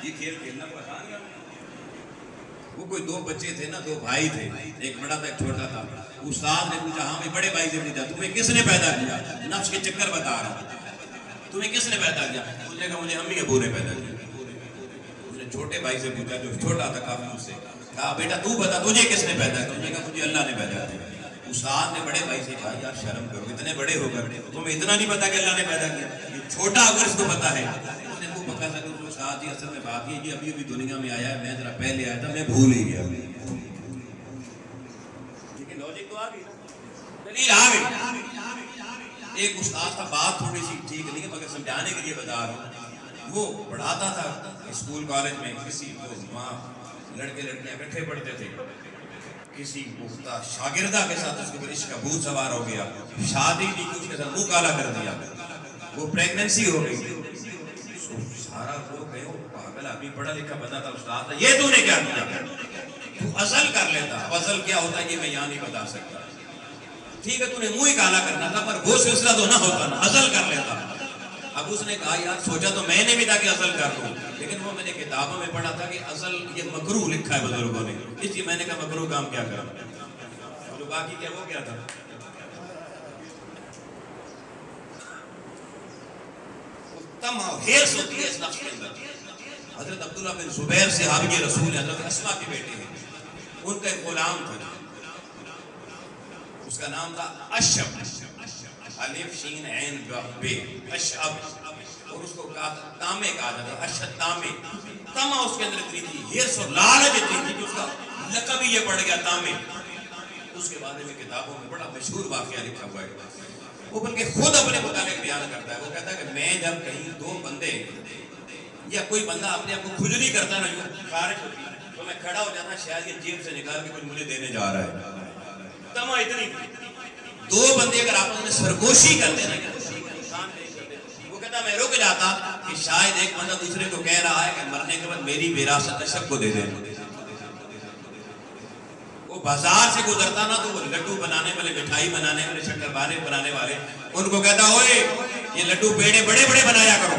یہ کھیل کھیلنا کو آسان ہے۔ وہ کوئی 2 بچے تھے نا، 2 بھائی تھے، ایک بڑا تھا ایک چھوٹا تھا، استاد نے پوچھا ہاں بڑے بھائی سے پوچھا تمہیں کس نے پیدا کیا، نفس کے چکر بتا رہا ہوں، تمہیں کس نے پیدا کیا، اس نے کہا مجھے امی ابو نے پیدا کیا۔ اس نے چھوٹے بھائی سے پوچھا جو چھوٹا تھا کافی، اس سے کہا بیٹا تو بتا تجھے کس نے پیدا کیا، اس نے کہا مجھے اللہ نے پیدا کیا۔ استاد نے بڑے بھائی سے کہا یار شرم کرو، اتنے بڑے ہو کر تمہیں اتنا نہیں پتا کہ اللہ نے پیدا کیا، یہ چھوٹا اگر اس کو پتا ہے، اس نے وہ پکا سکتا ہے استاد جی اصل میں بات یہ ابھی ابھی دنیا میں آیا ہے، میں ذرا پہلے آیا تھا، میں بھول ہی گیا۔ لیکن لوجک تو آ گئی، دلیل آ گئی۔ ایک استاد تھا، بات تھوڑی سی ٹھیک نہیں ہے مگر سمجھانے کے لیے بتا رہا ہوں، وہ پڑھاتا تھا اسکول کالج میں، کسی کو وہاں لڑکے لڑکیاں اکٹھے پڑھتے تھے، کسی پختہ شاگردہ کے ساتھ اس کے اوپر عشق کا بھوت سوار ہو گیا، شادی نہیں کی، اس کے ساتھ منہ کالا کر دیا، وہ پریگننسی ہو گئی، سارا لوگ گئے پاگل آدمی پڑھا لکھا بندہ تھا، استاد تھا، یہ تو نے کیا کیا، تو ازل کر لیتا، اب ازل کیا ہوتا ہے یہ میں یہاں نہیں بتا سکتا، ٹھیک ہے تو نے منہ ہی کالا کرنا تھا پر وہ سلسلہ تو نہ ہوتا نا، ازل کر لیتا۔ اب اس نے کہا یار سوچا تو میں نے بھی تھا کہ ازل کر لوں، لیکن وہ میں نے کتابوں میں پڑھا تھا کہ ازل یہ مکروہ لکھا ہے بزرگوں نے، اس لیے میں نے کہا مکروہ کام کیا کرا، جو باقی کیا وہ کیا تھا۔ تمہ ہیرس ہوتی ہے اس نفس کے اندر۔ حضرت عبداللہ بن زبیر صحابی رسول حضرت اسما کے بیٹے ہیں، ان کا ایک غلام تھا، اس کا نام تھا اشب، الف شین عین بے، اشب، اور اس کو تامے کہا جاتا ہے، اشد تامے۔ تمہ اس کے اندر اتنی تھی، ہرس اور لالچ اتنی تھی کہ اس کا لقب ہی یہ پڑ گیا تامے۔ اس کے بارے میں کتابوں میں بڑا مشہور واقعہ لکھا ہوا ہے، وہ بلکہ خود اپنے متعلق بیان کرتا ہے، وہ کہتا ہے کہ میں جب کہیں 2 بندے یا کوئی بندہ اپنے آپ کو کھجلی کرتا نا، یوں خارج ہوتی تو میں کھڑا ہو جاتا، شاید یہ جیب سے نکال کے کچھ مجھے دینے جا رہا ہے۔ تمہ اتنی تھی، دو بندے اگر آپس میں سرگوشی کرتے نا، وہ کہتا میں رک جاتا کہ شاید ایک بندہ دوسرے کو کہہ رہا ہے کہ مرنے کے بعد میری وراثت اشرف کو دے دیں. وہ بازار سے گزرتا نا تو وہ لڈو بنانے والے، مٹھائی بنانے والے، شکرپارے بنانے والے ان کو کہتا اوئے یہ لڈو پیڑے بڑے بڑے بنایا کرو.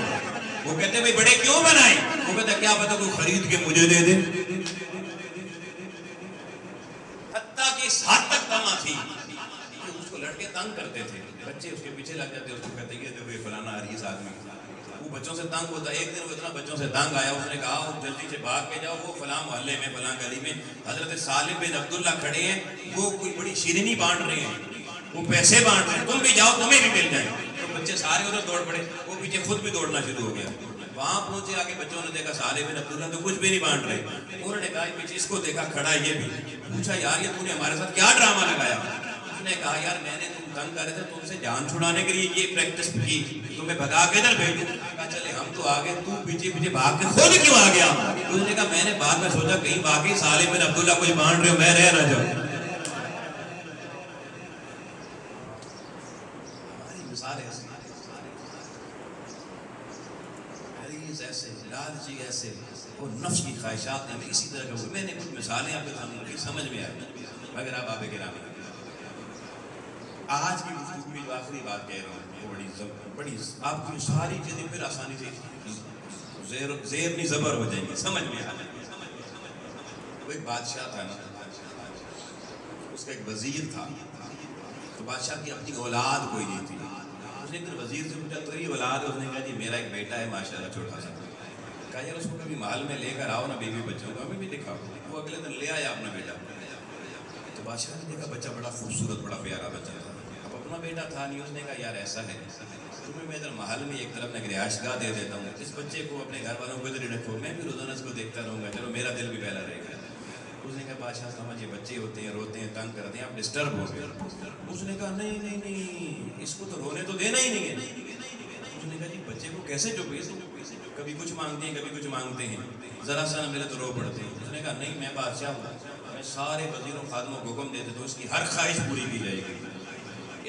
وہ کہتے بھئی بڑے کیوں بنائیں؟ وہ کہتا کیا پتہ کوئی خرید کے مجھے دے دے. حتیٰ کہ اس حد تک تما تھی کہ اس کو لڑکے تنگ کرتے تھے، بچے اس کے پیچھے لگ جاتے، اس کو کہتے کہ دیکھو یہ فلانا عریض آدمی. وہ بچوں سے تنگ ہوتا. ایک دن وہ اتنا بچوں سے تنگ آیا، اس نے کہا جلدی سے بھاگ کے جاؤ، وہ فلاں محلے میں فلاں گلی میں حضرت سالم بن عبداللہ کھڑے ہیں، وہ کوئی بڑی شیرینی بانٹ رہے ہیں، وہ پیسے بانٹ رہے ہیں، تم بھی جاؤ تمہیں بھی مل جائے. تو بچے سارے ادھر دوڑ پڑے، وہ پیچھے خود بھی دوڑنا شروع ہو گیا. وہاں پہنچے آگے بچوں نے دیکھا سالم بن عبداللہ تو کچھ بھی نہیں بانٹ رہے. انہوں نے کہا پیچھے اس کو دیکھا کھڑا، یہ بھی پوچھا یار یہ تو نے ہمارے ساتھ کیا ڈرامہ لگایا؟ اس نے کہا یار میں نے تم تنگ کر رہے تھے، تم سے جان چھڑانے کے لیے یہ پریکٹس کی، تمہیں بھگا کے ادھر بھیجوں. کہا چلے ہم تو آگے، تو پیچھے پیچھے بھاگ کے خود کیوں آ گیا؟ اس نے کہا میں نے بعد میں سوچا کہیں باقی سالم بن عبداللہ کوئی بانٹ رہے ہو، میں رہ نہ جاؤں. ہماری مثال ایسی ایسے لالچی ایسے وہ نفس کی خواہشات ہمیں اسی طرح کا. میں نے کچھ مثالیں آپ کے سامنے رکھی، سمجھ میں آئی. مگر آپ آبے گرامی آج کی گفتگو کی جو آخری بات کہہ رہا ہوں وہ بڑی آپ کی ساری چیزیں پھر آسانی سے زیر نہیں زبر ہو جائیں گی، سمجھ میں آ جائیں گی. وہ ایک بادشاہ تھا نا، اس کا ایک وزیر تھا. تو بادشاہ کی اپنی اولاد کوئی نہیں تھی. اس نے ایک وزیر سے پوچھا تیری اولاد ہے؟ اس نے کہا جی میرا ایک بیٹا ہے ماشاءاللہ چھوٹا سا. کہا یار اس کو کبھی محل میں لے کر آؤ نا بیوی بچوں کو، ہمیں بھی دکھاؤ. وہ اگلے دن لے آیا اپنا بیٹا. تو بادشاہ نے دیکھا بچہ بڑا خوبصورت بڑا پیارا بچہ تھا. اب اپنا بیٹا تھا نہیں. اس نے کہا یار ایسا ہے تمہیں میں ادھر محل میں ایک طرف میں رہائش گاہ دے دیتا ہوں، اس بچے کو اپنے گھر والوں کو ادھر ہی رکھو، میں بھی روزانہ اس کو دیکھتا رہوں گا، چلو میرا دل بھی بہلا رہے گا. اس نے کہا بادشاہ صاحب یہ بچے ہوتے ہیں روتے ہیں تنگ کرتے ہیں، آپ ڈسٹرب ہو گئے. اس نے کہا نہیں نہیں نہیں اس کو تو رونے تو دینا ہی نہیں ہے. اس نے کہا جی بچے کو کیسے چپے، کبھی کچھ مانگتے ہیں کبھی کچھ مانگتے ہیں، ذرا سا میرے تو رو پڑتے ہیں. اس نے کہا نہیں میں بادشاہ ہوں، میں سارے وزیروں خادموں کو حکم دیتے تو اس کی ہر خواہش پوری کی جائے گی،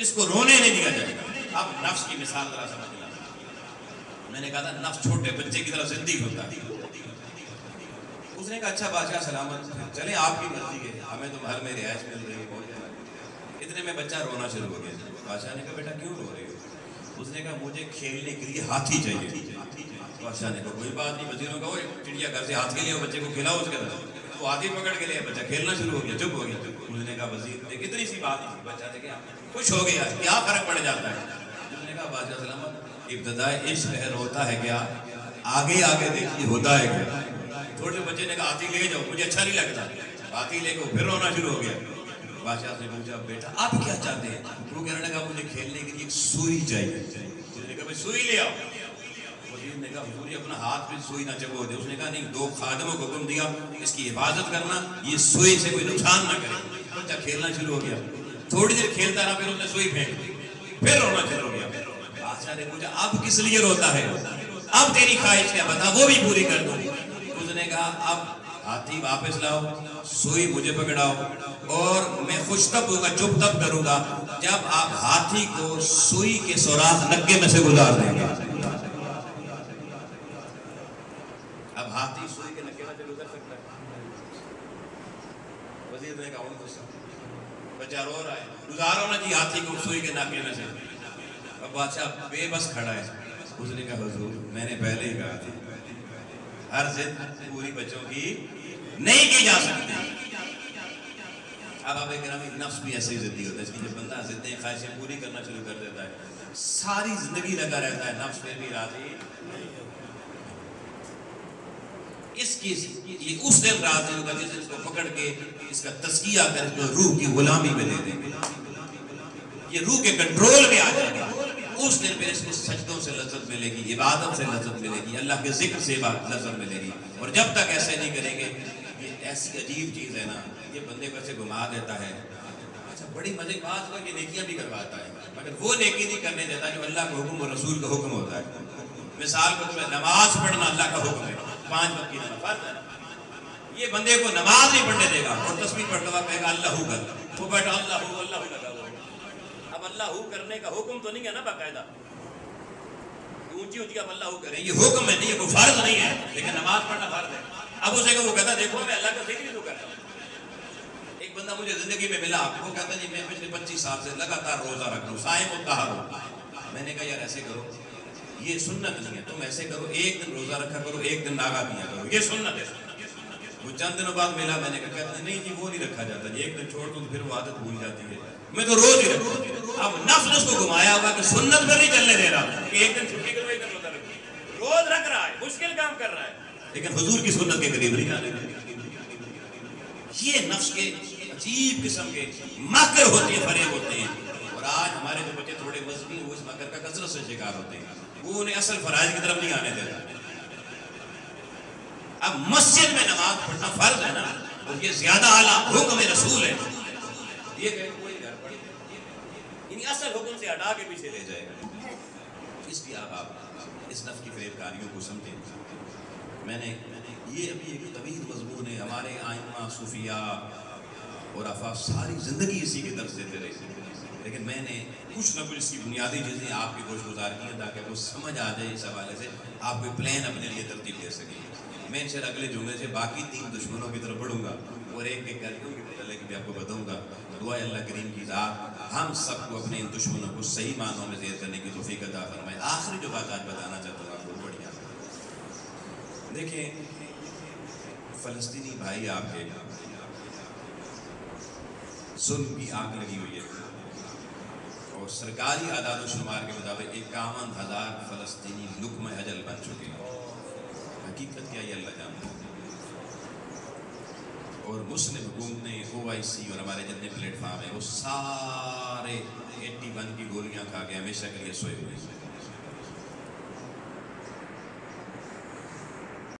اس کو رونے نہیں دیا جائے گا. اب نفس کی مثال ذرا سمجھنا. میں نے کہا تھا نفس چھوٹے بچے کی طرح زندگی ہوتا ہے. اس نے کہا اچھا بادشاہ سلامت چلیں آپ کی مرضی ہے، ہمیں تو محل میں رہائش مل رہی ہے. اتنے میں بچہ رونا شروع ہو گیا. بادشاہ نے کہا بیٹا کیوں رو رہے ہو؟ اس نے کہا مجھے کھیلنے کے لیے ہاتھی چاہیے. بادشاہ نے کہا کوئی بات نہیں. وزیروں کا چڑیا گھر سے ہاتھ کے لیے بچے کو کھلاؤ. اس کے طرف وہ ہاتھی پکڑ کے لیا، بچہ کھیلنا شروع ہو گیا، چپ ہو گیا. اس نے کہا وزیر دیکھ اتنی سی بات تھی، بچہ دیکھے خوش ہو گیا، کیا فرق پڑ جاتا ہے. اس نے کہا بادشاہ سلامت ابتدائی عشق ہے ہوتا ہے کیا، آگے آگے دیکھیے ہوتا ہے کیا. چھوٹے بچے نے کہا ہاتھی لے جاؤ، مجھے اچھا نہیں لگتا. ہاتھی لے کے پھر رونا شروع ہو گیا. بادشاہ سے پوچھا بیٹا آپ کیا چاہتے ہیں؟ وہ کہنے لگا مجھے کھیلنے کے لیے ایک سوئی چاہیے. اس نے کہا بھائی سوئی لے آؤ. وزیر نے کہا حضور یہ اپنا ہاتھ پہ سوئی نہ چبو دے. اس نے کہا نہیں دو خادموں کو حکم دیا اس کی حفاظت کرنا، یہ سوئی سے کوئی نقصان نہ کرے. بچہ کھیلنا شروع ہو گیا. تھوڑی دیر کھیلتا رہا پھر اس نے سوئی پھینک دی، پھر رونا شروع ہو گیا. بادشاہ نے پوچھا اب کس لیے روتا ہے، اب تیری خواہش کیا بتا وہ بھی پوری کر دوں. اس نے کہا اب ہاتھی واپس لاؤ، سوئی مجھے پکڑاؤ، اور میں خوش تب ہوگا چپ تب کروں گا جب آپ ہاتھی کو سوئی کے سوراخ نکے میں سے گزار دیں گے. اب ہاتھی سوئی کے نکے میں سے گزر سکتا ہے؟ وزیر نے کہا بچہ رو رہا ہے، گزارو نا جی ہاتھی کو سوئی کے ناکے میں سے. اب بادشاہ بے بس کھڑا ہے. اس نے کہا حضور میں نے پہلے ہی کہا تھا ہر ضد پوری بچوں کی نہیں کی جا سکتی. اب آپ گرامی نفس بھی ایسے ہی ضدی ہوتا ہے. اس کی جب بندہ ضدیں خواہشیں پوری کرنا شروع کر دیتا ہے ساری زندگی لگا رہتا ہے، نفس پھر بھی راضی. اس کی یہ اس دن راضی ہوگا جس دن اس کو پکڑ کے اس کا تزکیہ کر کے روح کی غلامی میں دے دیں گے، یہ روح کے کنٹرول میں آ جائے گا. اس دن پھر اس کو سجدوں سے لذت ملے گی، عبادت سے لذت ملے گی، اللہ کے ذکر سے لذت ملے گی. اور جب تک ایسے نہیں کریں گے یہ ایسی عجیب چیز ہے نا، یہ بندے کو ایسے گھما دیتا ہے. اچھا بڑی مزے کی بات ہوا کہ نیکیاں بھی کرواتا ہے مگر وہ نیکی نہیں کرنے دیتا جو اللہ کا حکم اور رسول کا حکم ہوتا ہے. مثال کو تمہیں نماز پڑھنا اللہ کا حکم ہے، 5 وقت کی نماز ہے، یہ بندے کو نماز نہیں پڑھنے دے گا اور تسبیح پڑھتا ہوا کہے گا اللہ ہو کر، وہ بیٹھا اللہ ہو لگا ہوا. اب اللہ کرنے کا حکم تو نہیں ہے نا باقاعدہ، اونچی اونچی آپ اللہ کریں، یہ حکم ہے نہیں، یہ کوئی فرض نہیں ہے، لیکن نماز پڑھنا فرض ہے۔ اب اسے کہ وہ کہتا دیکھو میں اللہ کا ذکر ہی تو کرتا ہوں۔ ایک بندہ مجھے زندگی میں ملا، وہ کہتا جی میں پچھلے 25 سال سے لگاتار روزہ رکھ رہا ہوں، صائم الطہر ہوں۔ میں نے کہا یار ایسے کرو، یہ سنت نہیں ہے، تم ایسے کرو ایک دن روزہ رکھا کرو، ایک دن ناغا کیا کرو، یہ سنت ہے۔ وہ چند دنوں بعد ملا، میں نے کہا کہتے نہیں جی وہ نہیں رکھا جاتا جی، ایک دن چھوڑ دوں پھر وہ عادت بھول جاتی ہے، میں تو روز ہی رکھتا ہوں۔ اب نفس نے اس کو گھمایا ہوا کہ سنت پر نہیں چلنے دے رہا کہ ایک دن چھٹی کرو ایک دن روزہ رکھو، روز رکھ رہا ہے، مشکل کام کر رہا ہے، لیکن حضور کی سنت کے قریب نہیں آنے دے۔ یہ نفس کے عجیب قسم کے مکر ہوتے ہیں، فریب ہوتے ہیں، اور آج ہمارے جو بچے تھوڑے مذہبی وہ اس مکر کا کثرت سے شکار ہوتے ہیں، وہ انہیں اصل فرائض کی طرف نہیں آنے دیتا۔ اب مسجد میں نماز پڑھنا فرض ہے نا، اور یہ زیادہ اعلیٰ حکم رسول ہے، یہ کہ کوئی گھر پڑے یعنی اصل حکم سے ہٹا کے پیچھے لے جائے گا۔ اس لیے آپ اس نفس کی فریب کاریوں کو سمجھیں۔ میں نے یہ ابھی ایک طویل مضمون ہے، ہمارے ائمہ صوفیاء اور افا ساری زندگی اسی کے درس دیتے رہے، لیکن میں نے کچھ نہ کچھ اس کی بنیادی چیزیں آپ کی گوش گزار کی ہیں تاکہ وہ سمجھ آ جائے، اس حوالے سے آپ کوئی پلان اپنے لیے ترتیب دے سکیں۔ میں ان سے اگلے جملے سے باقی 3 دشمنوں کی طرف بڑھوں گا اور ایک ایک کر کے ان کے متعلق بھی آپ کو بتاؤں گا۔ دعا اللہ کریم کی ذات ہم سب کو اپنے ان دشمنوں کو صحیح معنوں میں زیر کرنے کی توفیق عطا فرمائے۔ آخری جو بات آج بتانا چاہتا ہوں آپ کو بڑھیا دیکھیں، فلسطینی بھائی آپ کے ظلم کی آگ لگی ہوئی ہے، اور سرکاری اعداد و شمار کے مطابق 51,000 فلسطینی لقمہ اجل بن چکے ہیں۔ حقیقت کیا یہ اللہ جانتا ہے، اور مسلم حکومت نے OIC اور ہمارے جتنے پلیٹ فارم ہیں وہ سارے 81 کی گولیاں کھا کے ہمیشہ کے لیے سوئے ہوئے ہیں۔